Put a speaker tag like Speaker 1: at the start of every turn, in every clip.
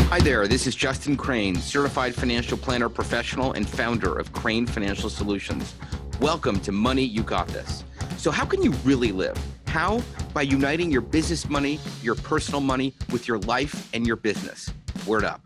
Speaker 1: Hi there, this is Justin Krane, certified financial planner professional and founder of Krane Financial Solutions. Welcome to Money You Got This. So how can you really live? How? By uniting your business money, your personal money with your life and your business. Word up.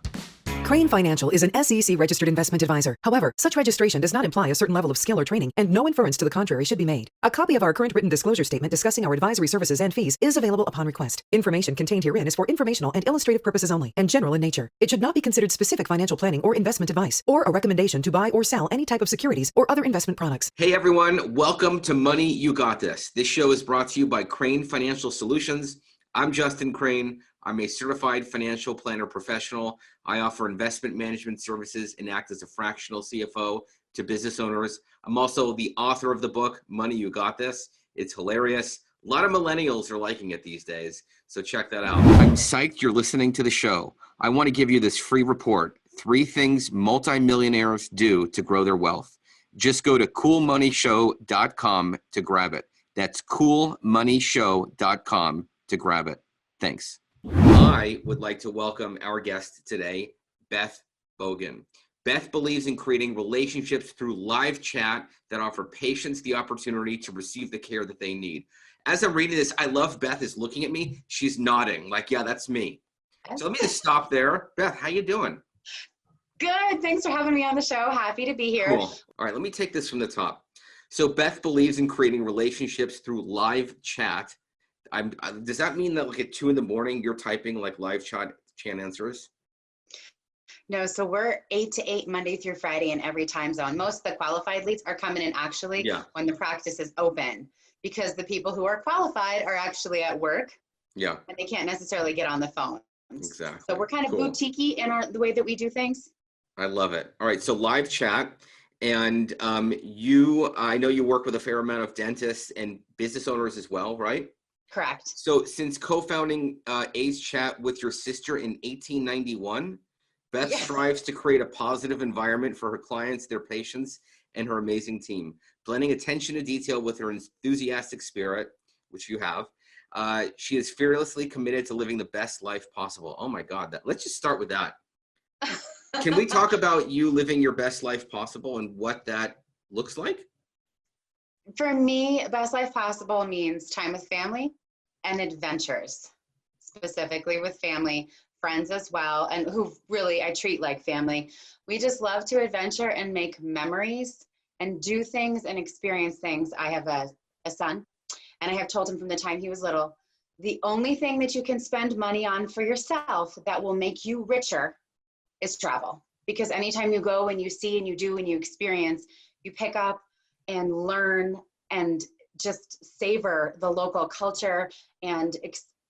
Speaker 2: Krane Financial is an SEC-registered investment advisor. However, such registration does not imply a certain level of skill or training, and no inference to the contrary should be made. A copy of our current written disclosure statement discussing our advisory services and fees is available upon request. Information contained herein is for informational and illustrative purposes only, and general in nature. It should not be considered specific financial planning or investment advice, or a recommendation to buy or sell any type of securities or other investment products.
Speaker 1: Hey everyone, welcome to Money You Got This. This show is brought to you by Krane Financial Solutions. I'm Justin Krane. I'm a certified financial planner professional. I offer investment management services and act as a fractional CFO to business owners. I'm also the author of the book, Money You Got This. It's hilarious. A lot of millennials are liking it these days, so check that out. I'm psyched you're listening to the show. I want to give you this free report, 3 things multimillionaires do to grow their wealth. Just go to coolmoneyshow.com to grab it. That's coolmoneyshow.com to grab it. Thanks. I would like to welcome our guest today, Beth Bogan. Beth believes in creating relationships through live chat that offer patients the opportunity to receive the care that they need. As I'm reading this, I love Beth is looking at me. She's nodding like, yeah, that's me. So let me just stop there. Beth, how you doing?
Speaker 3: Good. Thanks for having me on the show. Happy to be here.
Speaker 1: Cool. All right, let me take this from the top. So Beth believes in creating relationships through live chat. Does that mean that like at 2 a.m. you're typing like live chat answers?
Speaker 3: No, so we're 8 to 8 Monday through Friday in every time zone. Most of the qualified leads are coming in actually when the practice is open, because the people who are qualified are actually at work.
Speaker 1: Yeah. And
Speaker 3: they can't necessarily get on the phone.
Speaker 1: Exactly.
Speaker 3: So we're kind of boutique-y in the way that we do things.
Speaker 1: I love it. All right, so live chat. And I know you work with a fair amount of dentists and business owners as well, right?
Speaker 3: Correct.
Speaker 1: So since co-founding A's Chat with your sister in 1891, Beth strives to create a positive environment for her clients, their patients, and her amazing team. Blending attention to detail with her enthusiastic spirit, which you have, she is fearlessly committed to living the best life possible. Oh my God, let's just start with that. Can we talk about you living your best life possible and what that looks like?
Speaker 3: For me, best life possible means time with family and adventures, specifically with family, friends as well, and who really I treat like family. We just love to adventure and make memories and do things and experience things. I have a son, and I have told him from the time he was little, the only thing that you can spend money on for yourself that will make you richer is travel. Because anytime you go and you see and you do and you experience, you pick up and learn and just savor the local culture and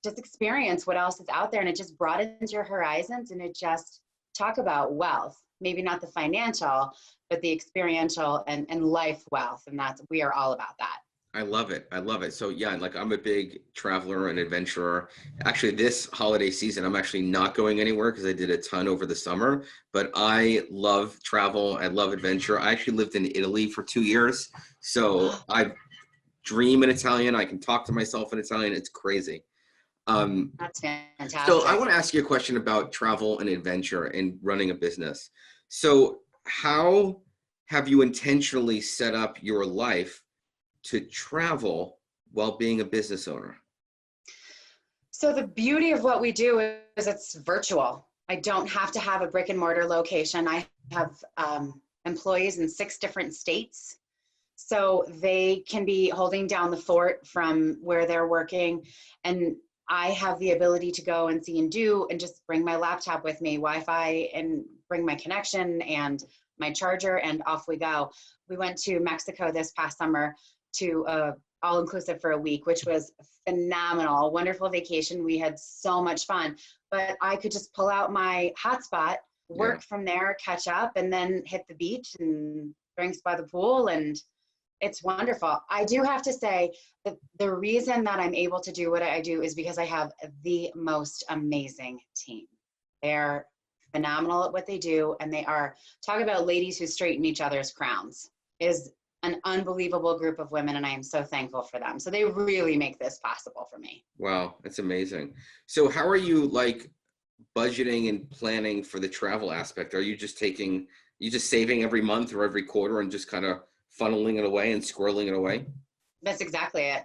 Speaker 3: just experience what else is out there. And it just broadens your horizons, and it just talk about wealth, maybe not the financial, but the experiential and life wealth. And we are all about that.
Speaker 1: I love it. I love it. So yeah, like I'm a big traveler and adventurer. Actually, this holiday season, I'm actually not going anywhere because I did a ton over the summer, but I love travel. I love adventure. I actually lived in Italy for 2 years. So I dream in Italian. I can talk to myself in Italian. It's crazy.
Speaker 3: That's fantastic.
Speaker 1: So I want to ask you a question about travel and adventure and running a business. So how have you intentionally set up your life to travel while being a business owner?
Speaker 3: So the beauty of what we do is it's virtual. I don't have to have a brick and mortar location. I have employees in 6 different states. So they can be holding down the fort from where they're working. And I have the ability to go and see and do and just bring my laptop with me, Wi-Fi, and bring my connection and my charger, and off we go. We went to Mexico this past summer to all-inclusive for a week, which was phenomenal, wonderful vacation. We had so much fun, but I could just pull out my hotspot, work from there, catch up, and then hit the beach and drinks by the pool, and it's wonderful. I do have to say that the reason that I'm able to do what I do is because I have the most amazing team. They're phenomenal at what they do, and they are, talk about ladies who straighten each other's crowns, is an unbelievable group of women, and I am so thankful for them. So they really make this possible for me.
Speaker 1: Wow, that's amazing. So how are you, like, budgeting and planning for the travel aspect? Are you just saving every month or every quarter and just kind of funneling it away and squirreling it away?
Speaker 3: That's exactly it.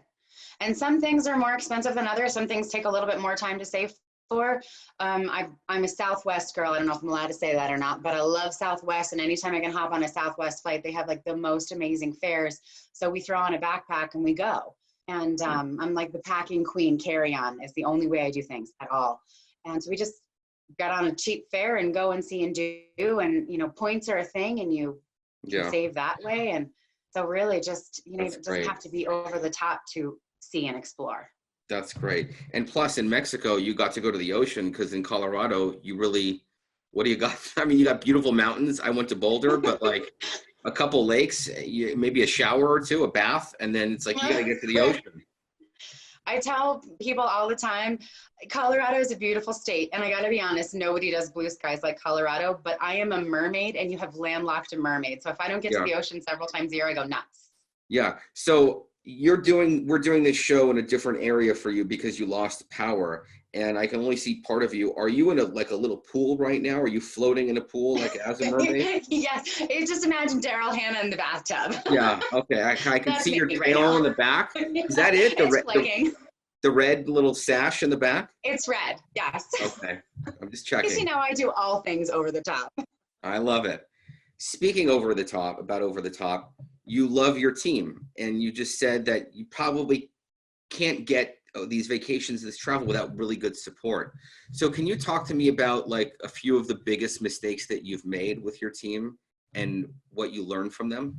Speaker 3: And some things are more expensive than others. Some things take a little bit more time to save for. I'm a Southwest girl. I don't know if I'm allowed to say that or not, but I love Southwest. And anytime I can hop on a Southwest flight, they have like the most amazing fares. So we throw on a backpack and we go. And I'm like the packing queen, carry-on is the only way I do things at all. And so we just got on a cheap fare and go and see and do. And, you know, points are a thing and you can save that way. And so really just, you know, it doesn't have to be over the top to see and explore.
Speaker 1: That's great. And plus in Mexico, you got to go to the ocean, because in Colorado, you really, what do you got? I mean, you got beautiful mountains. I went to Boulder, but like a couple lakes, maybe a shower or two, a bath, and then it's like you got to get to the ocean.
Speaker 3: I tell people all the time, Colorado is a beautiful state. And I got to be honest, nobody does blue skies like Colorado, but I am a mermaid and you have landlocked a mermaid. So if I don't get to the ocean several times a year, I go nuts.
Speaker 1: Yeah. So we're doing this show in a different area for you because you lost power, and I can only see part of you. Are you in a little pool right now? Are you floating in a pool like as a mermaid?
Speaker 3: Yes. Just imagine Daryl Hannah in the bathtub.
Speaker 1: Yeah. Okay. I can see your tail in the back. Is that it? The red little sash in the back?
Speaker 3: It's red. Yes.
Speaker 1: Okay. I'm just checking.
Speaker 3: Because, you know, I do all things over the top.
Speaker 1: I love it. Speaking over the top, you love your team, and you just said that you probably can't get these vacations, this travel, without really good support. So can you talk to me about like a few of the biggest mistakes that you've made with your team and what you learned from them,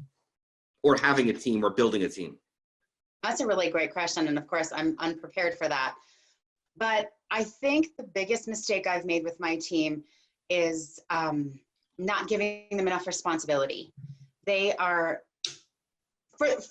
Speaker 1: or having a team or building a team?
Speaker 3: That's a really great question. And of course, I'm unprepared for that. But I think the biggest mistake I've made with my team is not giving them enough responsibility. They are,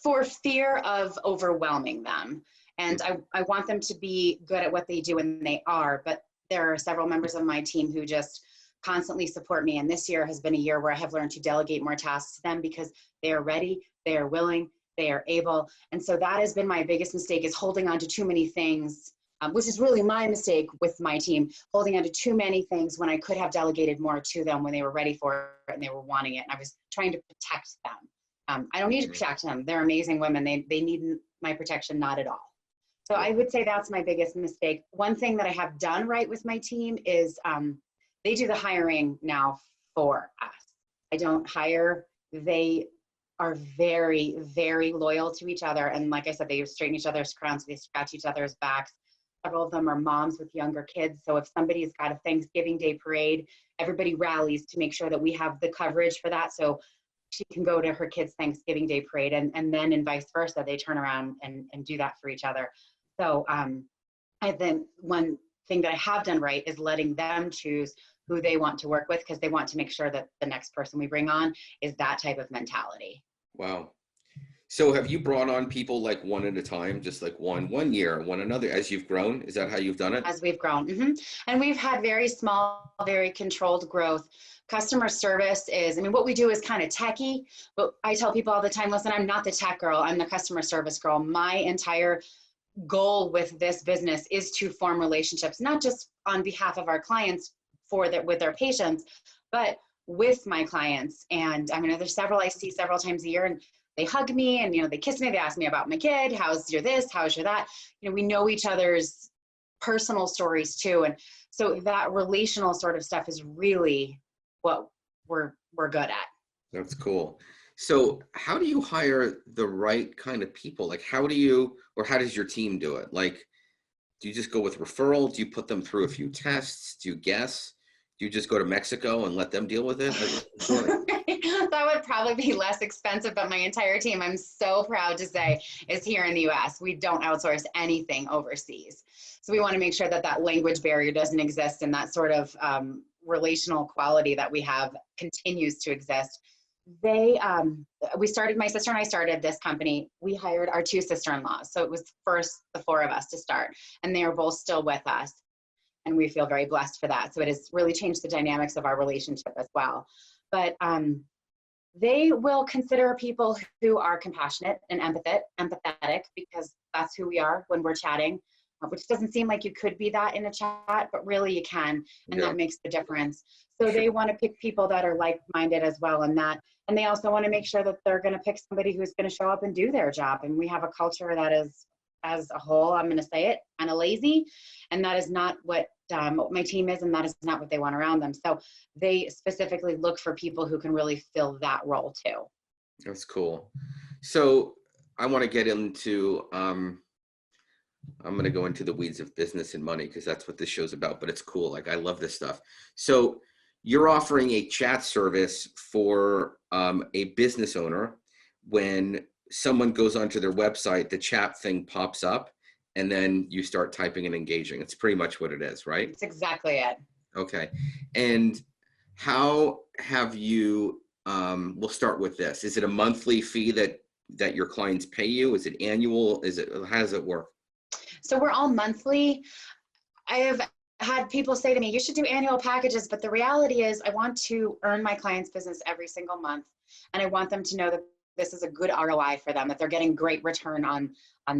Speaker 3: for fear of overwhelming them. And I want them to be good at what they do, and they are, but there are several members of my team who just constantly support me. And this year has been a year where I have learned to delegate more tasks to them because they are ready, they are willing, they are able. And so that has been my biggest mistake, is holding on to too many things, which is really my mistake with my team, holding on to too many things when I could have delegated more to them when they were ready for it and they were wanting it. And I was trying to protect them. I don't need to protect them. They're amazing women. They need my protection, not at all. So I would say that's my biggest mistake. One thing that I have done right with my team is they do the hiring now for us. I don't hire. They are very, very loyal to each other. And like I said, they straighten each other's crowns, they scratch each other's backs. Several of them are moms with younger kids. So if somebody's got a Thanksgiving Day parade, everybody rallies to make sure that we have the coverage for that. So she can go to her kids' Thanksgiving Day parade, and then and vice versa, they turn around and do that for each other. So I think one thing that I have done right is letting them choose who they want to work with, because they want to make sure that the next person we bring on is that type of mentality.
Speaker 1: Wow. So have you brought on people like one at a time, just like one year, one another, as you've grown? Is that how you've done it?
Speaker 3: As we've grown. Mm-hmm. And we've had very small, very controlled growth. Customer service is, I mean, what we do is kind of techie, but I tell people all the time, listen, I'm not the tech girl, I'm the customer service girl. My entire goal with this business is to form relationships, not just on behalf of our clients with their patients, but with my clients. And I mean, there's several I see several times a year, and they hug me and, you know, they kiss me, they ask me about my kid, how's your this, how's your that, you know, we know each other's personal stories too. And so that relational sort of stuff is really what we're good at.
Speaker 1: That's cool. So how do you hire the right kind of people? Like how does your team do it? Like, do you just go with referral? Do you put them through a few tests? Do you guess? Do you just go to Mexico and let them deal with it?
Speaker 3: That would probably be less expensive, but my entire team, I'm so proud to say, is here in the US. We don't outsource anything overseas. So we want to make sure that that language barrier doesn't exist, and that sort of relational quality that we have continues to exist. My sister and I started this company. We hired our two sister-in-laws. So it was first the four of us to start, and they are both still with us. And we feel very blessed for that. So it has really changed the dynamics of our relationship as well. But they will consider people who are compassionate and empathetic, because that's who we are when we're chatting. which doesn't seem like you could be that in a chat, but really you can, and
Speaker 1: Yeah.
Speaker 3: that makes the difference. So
Speaker 1: Sure.
Speaker 3: they want to pick people that are like-minded as well, and they also want to make sure that they're going to pick somebody who's going to show up and do their job. And we have a culture that is, as a whole, I'm going to say it, kind of lazy, and that is not what my team is, and that is not what they want around them. So they specifically look for people who can really fill that role too.
Speaker 1: That's cool. So I want to get into, I'm going to go into the weeds of business and money because that's what this show's about, but it's cool. Like, I love this stuff. So you're offering a chat service for a business owner. When someone goes onto their website, the chat thing pops up and then you start typing and engaging. It's pretty much what it is, right?
Speaker 3: That's exactly it.
Speaker 1: Okay. And how have you, we'll start with this. Is it a monthly fee that your clients pay you? Is it annual? How does it work?
Speaker 3: So we're all monthly. I have had people say to me, you should do annual packages, but the reality is I want to earn my clients' business every single month. And I want them to know that this is a good ROI for them, that they're getting great return on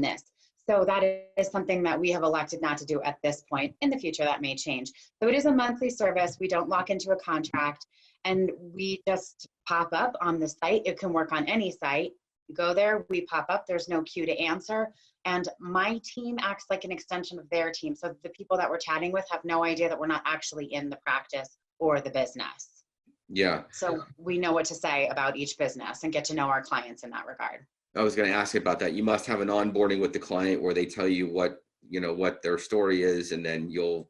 Speaker 3: this. So that is something that we have elected not to do at this point. In the future, that may change. So it is a monthly service. We don't lock into a contract, and we just pop up on the site. It can work on any site. You go there, we pop up, there's no queue to answer. And my team acts like an extension of their team. So the people that we're chatting with have no idea that we're not actually in the practice or the business.
Speaker 1: Yeah.
Speaker 3: So we know what to say about each business and get to know our clients in that regard.
Speaker 1: I was going to ask you about that. You must have an onboarding with the client where they tell you what their story is, and then you'll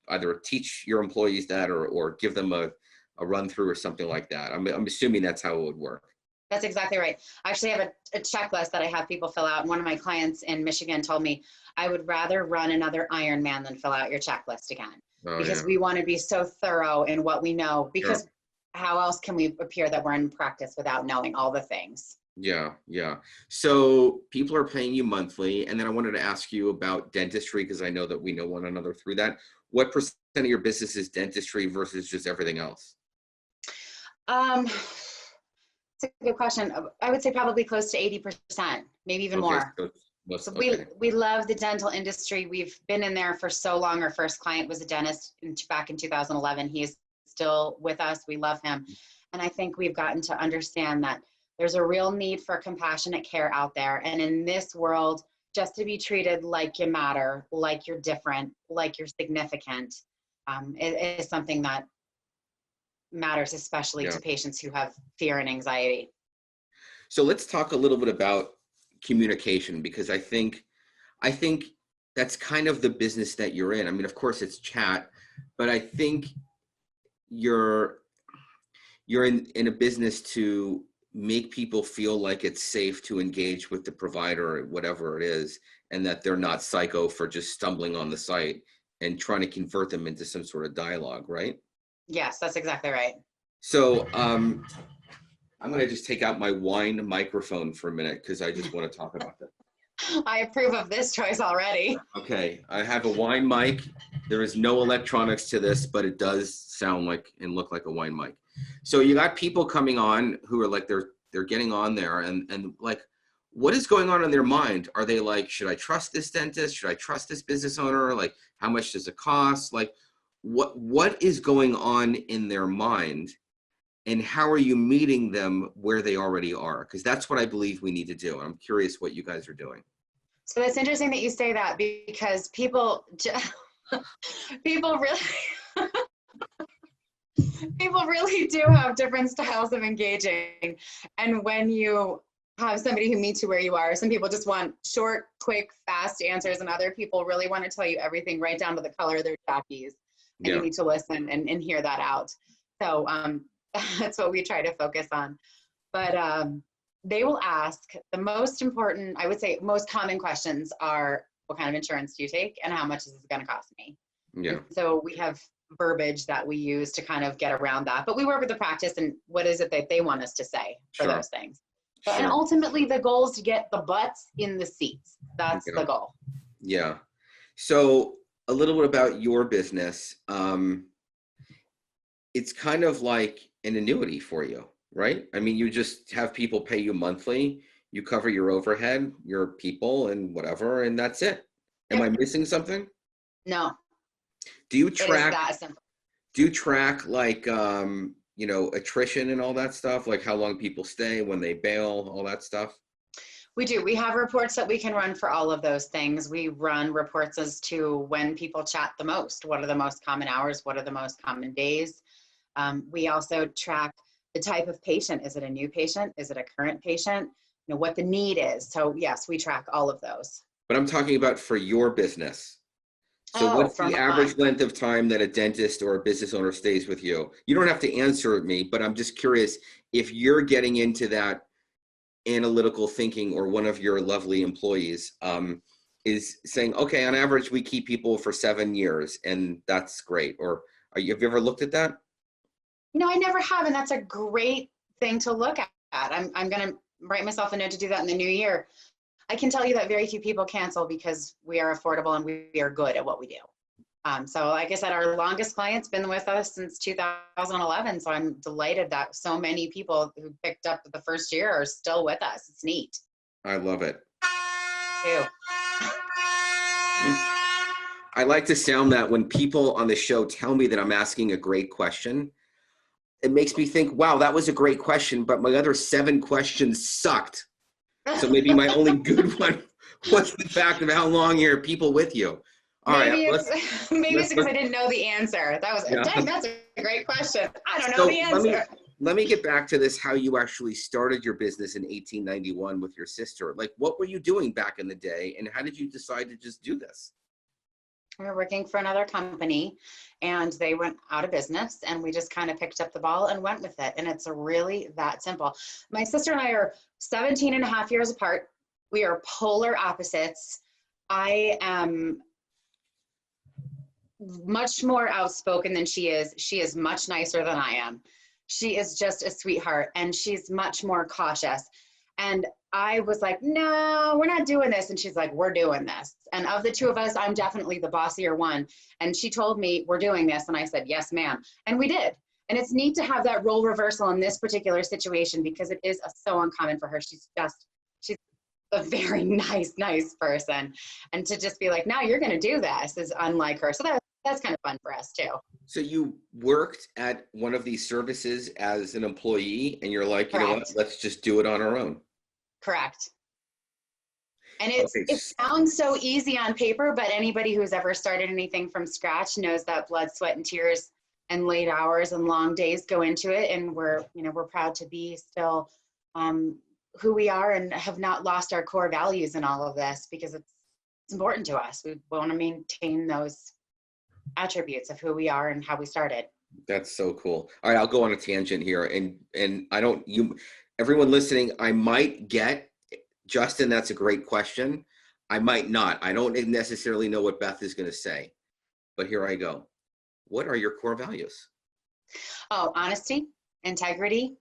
Speaker 1: either teach your employees that or give them a run through or something like that. I'm assuming that's how it would work.
Speaker 3: That's exactly right. I actually have a checklist that I have people fill out. And one of my clients in Michigan told me, I would rather run another Ironman than fill out your checklist again. Because we want to be so thorough in what we know, because how else can we appear that we're in practice without knowing all the things?
Speaker 1: Yeah. So people are paying you monthly. And then I wanted to ask you about dentistry, because I know that we know one another through that. What % of your business is dentistry versus just everything else?
Speaker 3: It's a good question. I would say probably close to 80%, maybe even more. So we love the dental industry. We've been in there for so long. Our first client was a dentist back in 2011. He is still with us. We love him. And I think we've gotten to understand that there's a real need for compassionate care out there. And in this world, just to be treated like you matter, like you're different, like you're significant, it is something that matters, especially to patients who have fear and anxiety.
Speaker 1: So let's talk a little bit about communication, because I think that's kind of the business that you're in. I mean, of course it's chat, but I think you're in a business to make people feel like it's safe to engage with the provider, whatever it is, and that they're not psycho for just stumbling on the site and trying to convert them into some sort of dialogue, right?
Speaker 3: Yes, that's exactly right.
Speaker 1: So I'm going to just take out my wine microphone for a minute because I just want to talk about that.
Speaker 3: I approve of this choice already.
Speaker 1: Okay, I have a wine mic. There is no electronics to this, but it does sound like and look like a wine mic. So you got people coming on who are like, they're getting on there and like, what is going on in their mind? Are they like, should I trust this dentist? Should I trust this business owner? Like, how much does it cost? Like, what is going on in their mind, and how are you meeting them where they already are? Because that's what I believe we need to do. I'm curious what you guys are doing.
Speaker 3: So it's interesting that you say that, because people really people really do have different styles of engaging. And when you have somebody who meets you where you are, some people just want short, quick, fast answers, and other people really want to tell you everything right down to the color of their jockeys. And you need to listen and hear that out. So that's what we try to focus on. But they will ask the most important, I would say most common questions are, what kind of insurance do you take and how much is this going to cost me?
Speaker 1: Yeah.
Speaker 3: So we have verbiage that we use to kind of get around that. But we work with the practice and what is it that they want us to say for those things. And ultimately the goal is to get the butts in the seats. That's the goal.
Speaker 1: Yeah. So a little bit about your business. It's kind of like an annuity for you, right? I mean, you just have people pay you monthly, you cover your overhead, your people and whatever, and that's it. Am I missing something?
Speaker 3: No,
Speaker 1: Do you
Speaker 3: it is
Speaker 1: track,
Speaker 3: that simple.
Speaker 1: do you track like, attrition and all that stuff? Like how long people stay, when they bail, all that stuff?
Speaker 3: We do. We have reports that we can run for all of those things. We run reports as to when people chat the most. What are the most common hours? What are the most common days? We also track the type of patient. Is it a new patient? Is it a current patient? You know, what the need is. So yes, we track all of those.
Speaker 1: But I'm talking about for your business. So
Speaker 3: Oh,
Speaker 1: what's
Speaker 3: for
Speaker 1: the
Speaker 3: mine.
Speaker 1: average length of time that a dentist or a business owner stays with you? You don't have to answer me, but I'm just curious if you're getting into that analytical thinking, or one of your lovely employees is saying, okay, on average, we keep people for 7 years and that's great. Or have you ever looked at that?
Speaker 3: I never have, and that's a great thing to look at. I'm going to write myself a note to do that in the new year. I can tell you that very few people cancel because we are affordable and we are good at what we do. So like I said, our longest client's been with us since 2011. So I'm delighted that so many people who picked up the first year are still with us. It's neat.
Speaker 1: I love it.
Speaker 3: Too.
Speaker 1: I like to sound that when people on the show tell me that I'm asking a great question, it makes me think, wow, that was a great question, but my other 7 questions sucked. So maybe my only good one was the fact of how long are people with you. All
Speaker 3: Maybe
Speaker 1: right,
Speaker 3: it's because I didn't know the answer.
Speaker 1: yeah.
Speaker 3: Dang, that's a great question. I don't know
Speaker 1: So
Speaker 3: the answer.
Speaker 1: let me get back to this, how you actually started your business in 1891 with your sister. Like, what were you doing back in the day, and how did you decide to just do this?
Speaker 3: We were working for another company and they went out of business, and we just kind of picked up the ball and went with it. And it's really that simple. My sister and I are 17 and a half years apart. We are polar opposites. I am much more outspoken than she is. She is much nicer than I am. She is just a sweetheart, and she's much more cautious. And I was like, no, we're not doing this. And she's like, we're doing this. And of the two of us, I'm definitely the bossier one. And she told me, we're doing this. And I said, yes, ma'am. And we did. And it's neat to have that role reversal in this particular situation, because it is so uncommon for her. She's a very nice person. And to just be like, now you're going to do this is unlike her. So that's kind of fun for us too.
Speaker 1: So you worked at one of these services as an employee, and you're like, you know what,
Speaker 3: Correct.
Speaker 1: let's just do it on our own.
Speaker 3: Correct. And
Speaker 1: Okay.
Speaker 3: it sounds so easy on paper, but anybody who's ever started anything from scratch knows that blood, sweat, and tears and late hours and long days go into it. And we're proud to be still who we are and have not lost our core values in all of this, because it's important to us. We want to maintain those attributes of who we are and how we started.
Speaker 1: That's so cool. All right, I'll go on a tangent here, and everyone listening, I might get, Justin, that's a great question. I might not. I don't necessarily know what Beth is going to say, but here I go. What are your core values?
Speaker 3: Oh, honesty, integrity.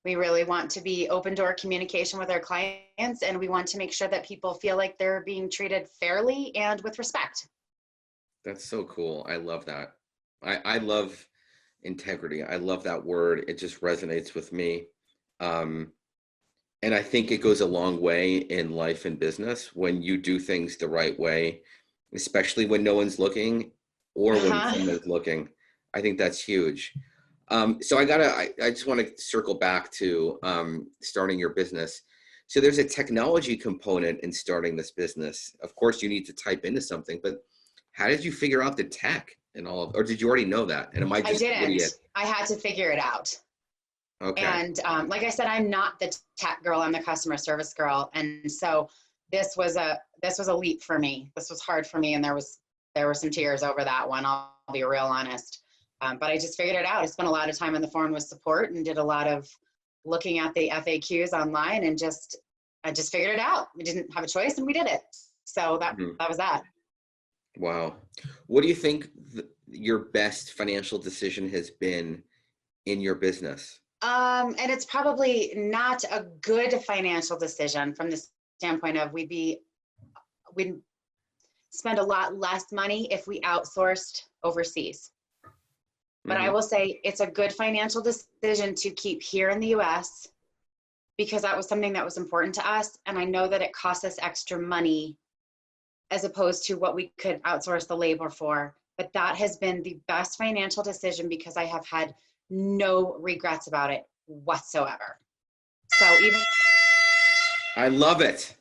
Speaker 3: We really want to be open door communication with our clients, and we want to make sure that people feel like they're being treated fairly and with respect.
Speaker 1: That's so cool. I love that. I love integrity. I love that word. It just resonates with me. And I think it goes a long way in life and business when you do things the right way, especially when no one's looking or when someone's looking. I think that's huge. So I just want to circle back to starting your business. So there's a technology component in starting this business. Of course, you need to type into something, but how did you figure out the tech and all of, or did you already know that? And am I just an idiot?
Speaker 3: I had to figure it out.
Speaker 1: Okay.
Speaker 3: And like I said, I'm not the tech girl, I'm the customer service girl. And so this was a leap for me. This was hard for me. And there were some tears over that one. I'll be real honest. But I just figured it out. I spent a lot of time on the phone with support and did a lot of looking at the FAQs online, and I just figured it out. We didn't have a choice and we did it. So that was that.
Speaker 1: Wow. What do you think your best financial decision has been in your business?
Speaker 3: And it's probably not a good financial decision from the standpoint of we'd spend a lot less money if we outsourced overseas. But I will say it's a good financial decision to keep here in the US, because that was something that was important to us. And I know that it costs us extra money as opposed to what we could outsource the labor for. But that has been the best financial decision because I have had no regrets about it whatsoever. So even
Speaker 1: I love it.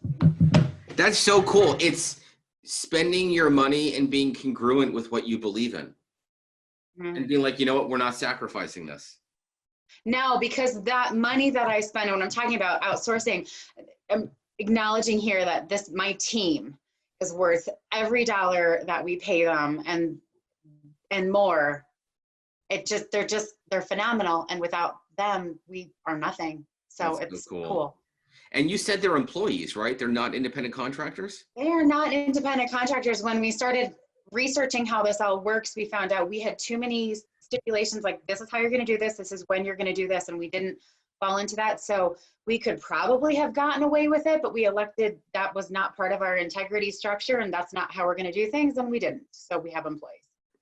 Speaker 1: That's so cool. It's spending your money and being congruent with what you believe in. And being like, you know what, we're not sacrificing this.
Speaker 3: No, because that money that I spend, when I'm talking about outsourcing, I'm acknowledging here that my team is worth every dollar that we pay them and more. They're phenomenal. And without them, we are nothing. So
Speaker 1: That's
Speaker 3: it's
Speaker 1: so
Speaker 3: cool.
Speaker 1: And you said they're employees, right? They're not independent contractors?
Speaker 3: They are not independent contractors. When we started researching how this all works, we found out we had too many stipulations, like this is how you're going to do this, this is when you're going to do this, and we didn't fall into that. So we could probably have gotten away with it, but we elected that was not part of our integrity structure, and that's not how we're going to do things, and we didn't. So we have employees.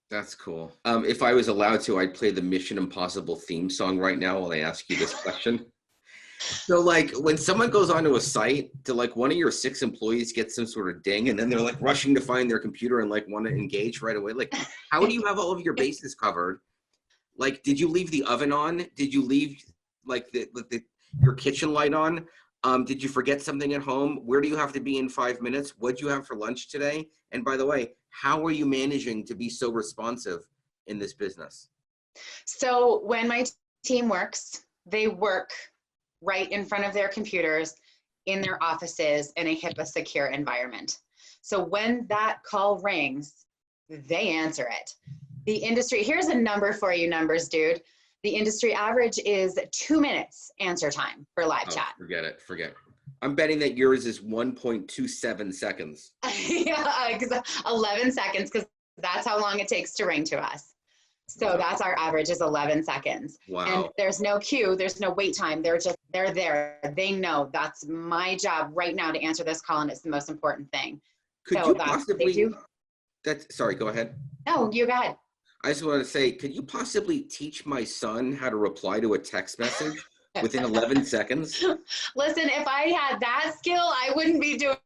Speaker 1: That's cool. If I was allowed to, I'd play the Mission Impossible theme song right now while I ask you this question. So like when someone goes onto a site, to like one of your 6 employees get some sort of ding and then they're like rushing to find their computer and like want to engage right away. Like, how do you have all of your bases covered? Like, did you leave the oven on? Did you leave like your kitchen light on? Did you forget something at home? Where do you have to be in 5 minutes? What'd you have for lunch today? And by the way, how are you managing to be so responsive in this business?
Speaker 3: So when my team works, they work right in front of their computers in their offices in a HIPAA secure environment. So when that call rings, they answer it. The industry, here's a number for you, numbers, dude. The industry average is 2 minutes answer time for live chat.
Speaker 1: Forget it. I'm betting that yours is 1.27 seconds.
Speaker 3: Yeah, 11 seconds, because that's how long it takes to ring to us. So that's our average, is 11 seconds.
Speaker 1: Wow.
Speaker 3: And there's no queue, there's no wait time. They're there. They know that's my job right now to answer this call, and it's the most important thing.
Speaker 1: Could
Speaker 3: so
Speaker 1: you
Speaker 3: that's
Speaker 1: possibly,
Speaker 3: what they do.
Speaker 1: sorry, go ahead.
Speaker 3: No, you go ahead.
Speaker 1: I just want to say, could you possibly teach my son how to reply to a text message within 11 seconds?
Speaker 3: Listen, if I had that skill, I wouldn't be doing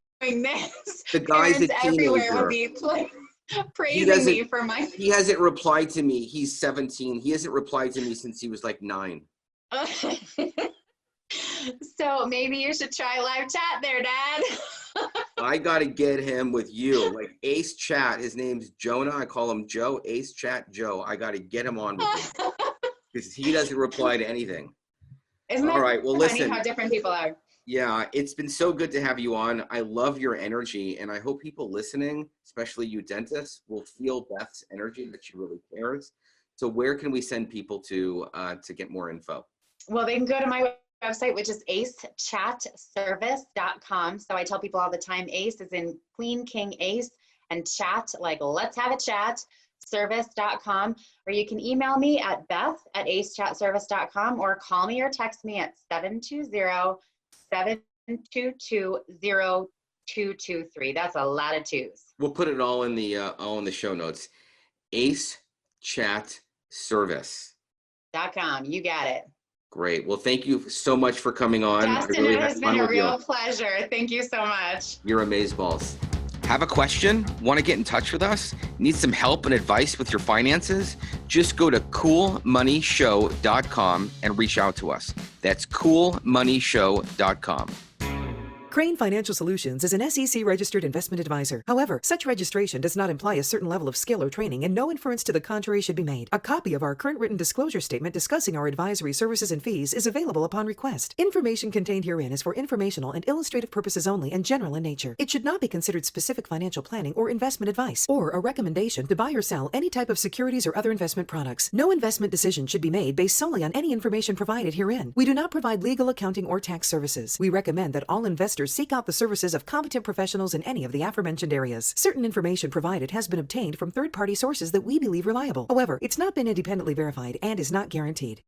Speaker 3: this.
Speaker 1: The guy's a
Speaker 3: Parents everywhere would
Speaker 1: teenager.
Speaker 3: be praising me for my.
Speaker 1: He hasn't replied to me. He's 17. He hasn't replied to me since he was like 9.
Speaker 3: So maybe you should try live chat there, Dad.
Speaker 1: I got to get him with you. Like Ace Chat, his name's Jonah. I call him Joe. Ace Chat Joe. I got to get him on with me because he doesn't reply to anything.
Speaker 3: Isn't that
Speaker 1: all right? Well,
Speaker 3: funny
Speaker 1: listen.
Speaker 3: how different people are?
Speaker 1: Yeah, it's been so good to have you on. I love your energy, and I hope people listening, especially you dentists, will feel Beth's energy, that she really cares. So where can we send people to get more info?
Speaker 3: Well, they can go to my website, which is acechatservice.com. So I tell people all the time, Ace is in Queen King Ace, and chat, like let's have a chat, service.com. Or you can email me at beth@acechatservice.com, or call me or text me at 720-722-0223. That's a lot of twos.
Speaker 1: We'll put it all in the show notes. acechatservice.com.
Speaker 3: You got it.
Speaker 1: Great. Well, thank you so much for coming on.
Speaker 3: Justin, it has been a real pleasure. Thank you so much.
Speaker 1: You're amazeballs. Have a question? Want to get in touch with us? Need some help and advice with your finances? Just go to coolmoneyshow.com and reach out to us. That's coolmoneyshow.com.
Speaker 2: Krane Financial Solutions is an SEC-registered investment advisor. However, such registration does not imply a certain level of skill or training, and no inference to the contrary should be made. A copy of our current written disclosure statement discussing our advisory services and fees is available upon request. Information contained herein is for informational and illustrative purposes only and general in nature. It should not be considered specific financial planning or investment advice, or a recommendation to buy or sell any type of securities or other investment products. No investment decision should be made based solely on any information provided herein. We do not provide legal, accounting, or tax services. We recommend that all investors seek out the services of competent professionals in any of the aforementioned areas. Certain information provided has been obtained from third-party sources that we believe reliable. However, it's not been independently verified and is not guaranteed.